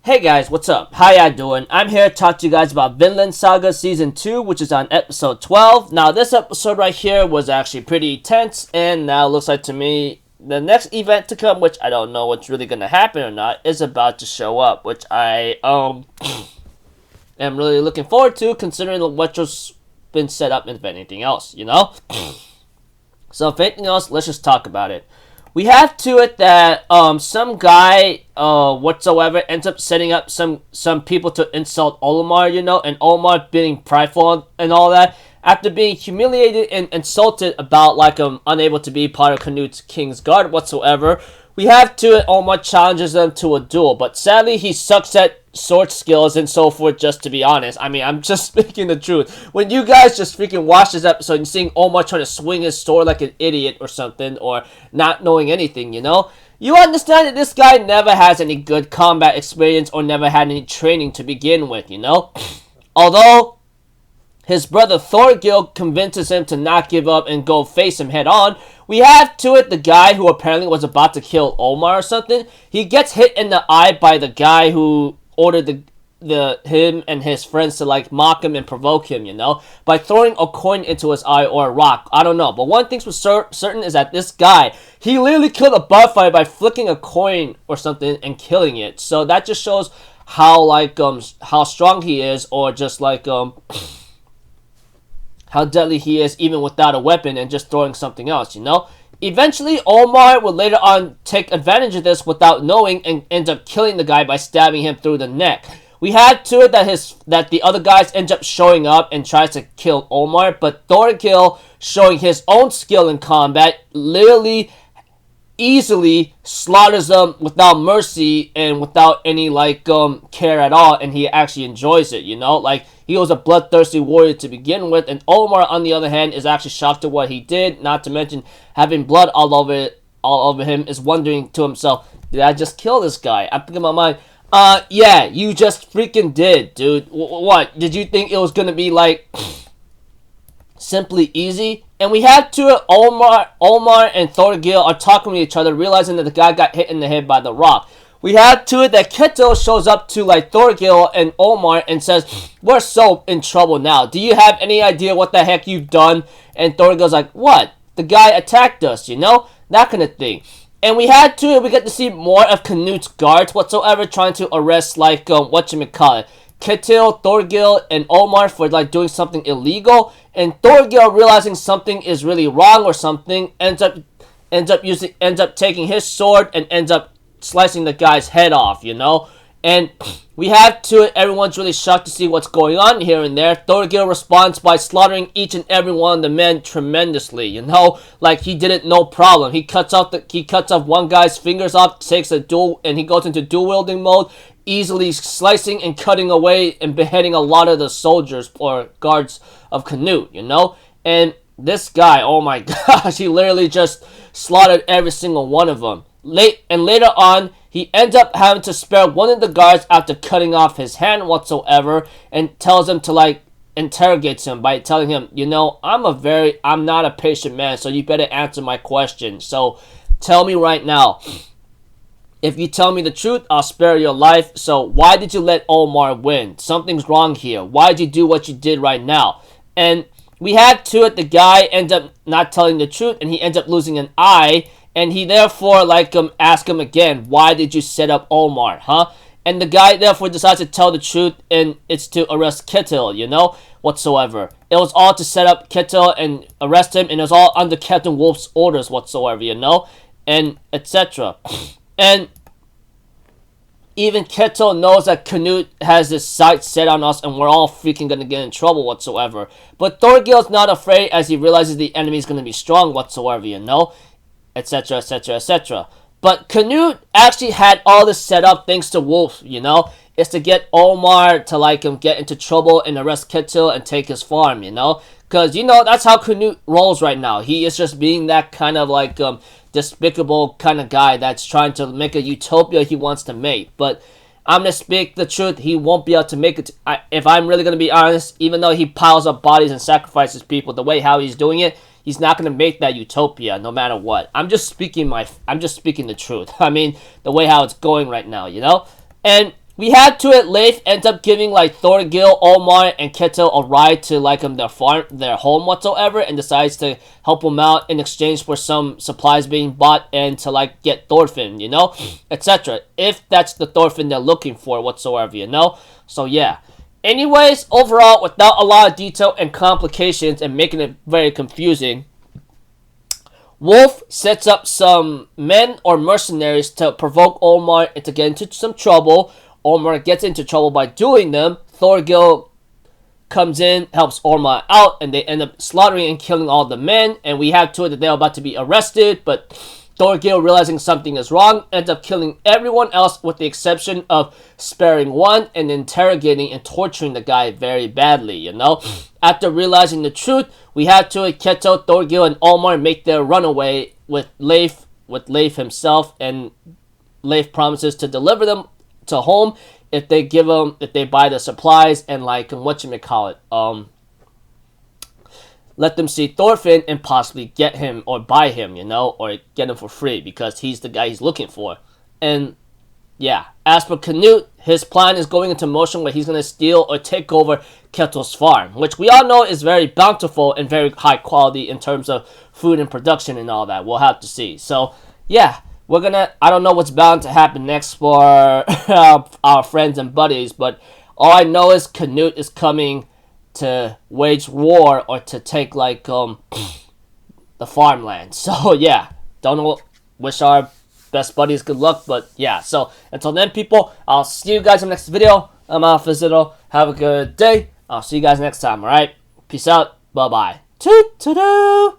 Hey guys, what's up? How ya doing? I'm here to talk to you guys about Vinland Saga Season 2, which is on episode 12. Now, this episode right here was actually pretty tense, and now it looks like to me the next event to come, which I don't know what's really going to happen or not, is about to show up, which I am really looking forward to, considering what just been set up, if anything else, you know? So, if anything else, let's just talk about it. We have to it that some guy whatsoever ends up setting up some people to insult Olimar, you know, and Olimar being prideful and all that. After being humiliated and insulted about unable to be part of Canute's King's Guard whatsoever, we have to it Olimar challenges them to a duel, but sadly he sucks at sword skills and so forth, just to be honest. I mean, I'm just speaking the truth. When you guys just freaking watch this episode and seeing Omar trying to swing his sword like an idiot or something, or not knowing anything, you know, you understand that this guy never has any good combat experience or never had any training to begin with, you know? Although his brother Thorgil convinces him to not give up and go face him head on, we have to it the guy who apparently was about to kill Omar or something. He gets hit in the eye by the guy who ordered him and his friends to mock him and provoke him, you know, by throwing a coin into his eye or a rock. I don't know, but one thing's for certain is that this guy, he literally killed a butterfly by flicking a coin or something and killing it. So that just shows how how strong he is, or just how deadly he is even without a weapon and just throwing something else, you know? Eventually, Omar will later on take advantage of this without knowing and ends up killing the guy by stabbing him through the neck. We had to it that the other guys end up showing up and tries to kill Omar, but Thorgil, showing his own skill in combat, literally easily slaughters them without mercy and without any care at all, and he actually enjoys it, you know? He was a bloodthirsty warrior to begin with, and Omar, on the other hand, is actually shocked at what he did, not to mention having blood all over him, is wondering to himself, did I just kill this guy? I think in my mind, yeah, you just freaking did, dude. What? Did you think it was gonna be simply easy? And we have to Omar and Thorgil are talking to each other, realizing that the guy got hit in the head by the rock. We have to it that Ketil shows up to Thorgil and Omar and says, we're so in trouble now. Do you have any idea what the heck you've done? And Thorgil's like, what? The guy attacked us, you know? That kind of thing. And we had to it, we get to see more of Canute's guards whatsoever trying to arrest whatchamacallit, Ketil, Thorgil, and Omar for doing something illegal, and Thorgil, realizing something is really wrong or something, ends up taking his sword and ends up slicing the guy's head off, you know? And we have to it, everyone's really shocked to see what's going on here and there. Thorgil responds by slaughtering each and every one of the men tremendously, you know? He did it no problem. He cuts off one guy's fingers off, takes a dual, and he goes into dual wielding mode, easily slicing and cutting away and beheading a lot of the soldiers or guards of Canute, you know? And this guy, oh my gosh, he literally just slaughtered every single one of them. Later on, he ends up having to spare one of the guards after cutting off his hand whatsoever, and tells him to interrogates him by telling him, you know, I'm not a patient man, so you better answer my question. So tell me right now, if you tell me the truth, I'll spare your life. So why did you let Omar win? Something's wrong here. Why did you do what you did right now? And we had to it, the guy ends up not telling the truth, and he ends up losing an eye. And he therefore, ask him again, why did you set up Omar, huh? And the guy therefore decides to tell the truth, and it's to arrest Ketil, you know, whatsoever. It was all to set up Ketil and arrest him, and it was all under Captain Wolf's orders whatsoever, you know, and etc. And even Ketil knows that Canute has his sights set on us, and we're all freaking gonna get in trouble whatsoever. But Thorgil's not afraid, as he realizes the enemy's gonna be strong whatsoever, you know, etc, etc, etc. But Canute actually had all this set up thanks to Wolf, you know? It's to get Omar to get into trouble and arrest Ketil and take his farm, you know? Because, you know, that's how Canute rolls right now. He is just being that kind of despicable kind of guy that's trying to make a utopia he wants to make. But I'm going to speak the truth, he won't be able to make it. If I'm really going to be honest, even though he piles up bodies and sacrifices people the way how he's doing it, he's not going to make that utopia no matter what. I'm just speaking the truth. I mean, the way how it's going right now, you know? And we had to it. Leif ends up giving like Thorgil, Olmar, and Ketil a ride to like their farm, their home whatsoever, and decides to help them out in exchange for some supplies being bought and to like get Thorfinn, you know, etc. If that's the Thorfinn they're looking for whatsoever, you know. So yeah. Anyways, overall, without a lot of detail and complications and making it very confusing, Wolf sets up some men or mercenaries to provoke Olmar and to get into some trouble. Olmar gets into trouble by doing them. Thorgil comes in, helps Olmar out, and they end up slaughtering and killing all the men. And we have to it that they're about to be arrested, but Thorgil, realizing something is wrong, ends up killing everyone else with the exception of sparing one and interrogating and torturing the guy very badly, you know? After realizing the truth, we have to it Ketil, Thorgil, and Olmar make their runaway with Leif himself, and Leif promises to deliver them to home if they buy the supplies and like whatchamacallit, let them see Thorfinn and possibly get him or buy him, you know, or get him for free because he's the guy he's looking for. And yeah, as for Canute, his plan is going into motion where he's going to steal or take over Ketil's farm, which we all know is very bountiful and very high quality in terms of food and production and all that. We'll have to see. So yeah, I don't know what's bound to happen next for our friends and buddies, but all I know is Canute is coming to wage war or to take like the farmland. So yeah, don't know. Wish our best buddies good luck, but yeah. So until then, people, I'll see you guys in the next video. I'm Alpha Zitto. Have a good day. I'll see you guys next time. All right, peace out. Bye bye. Toot toot.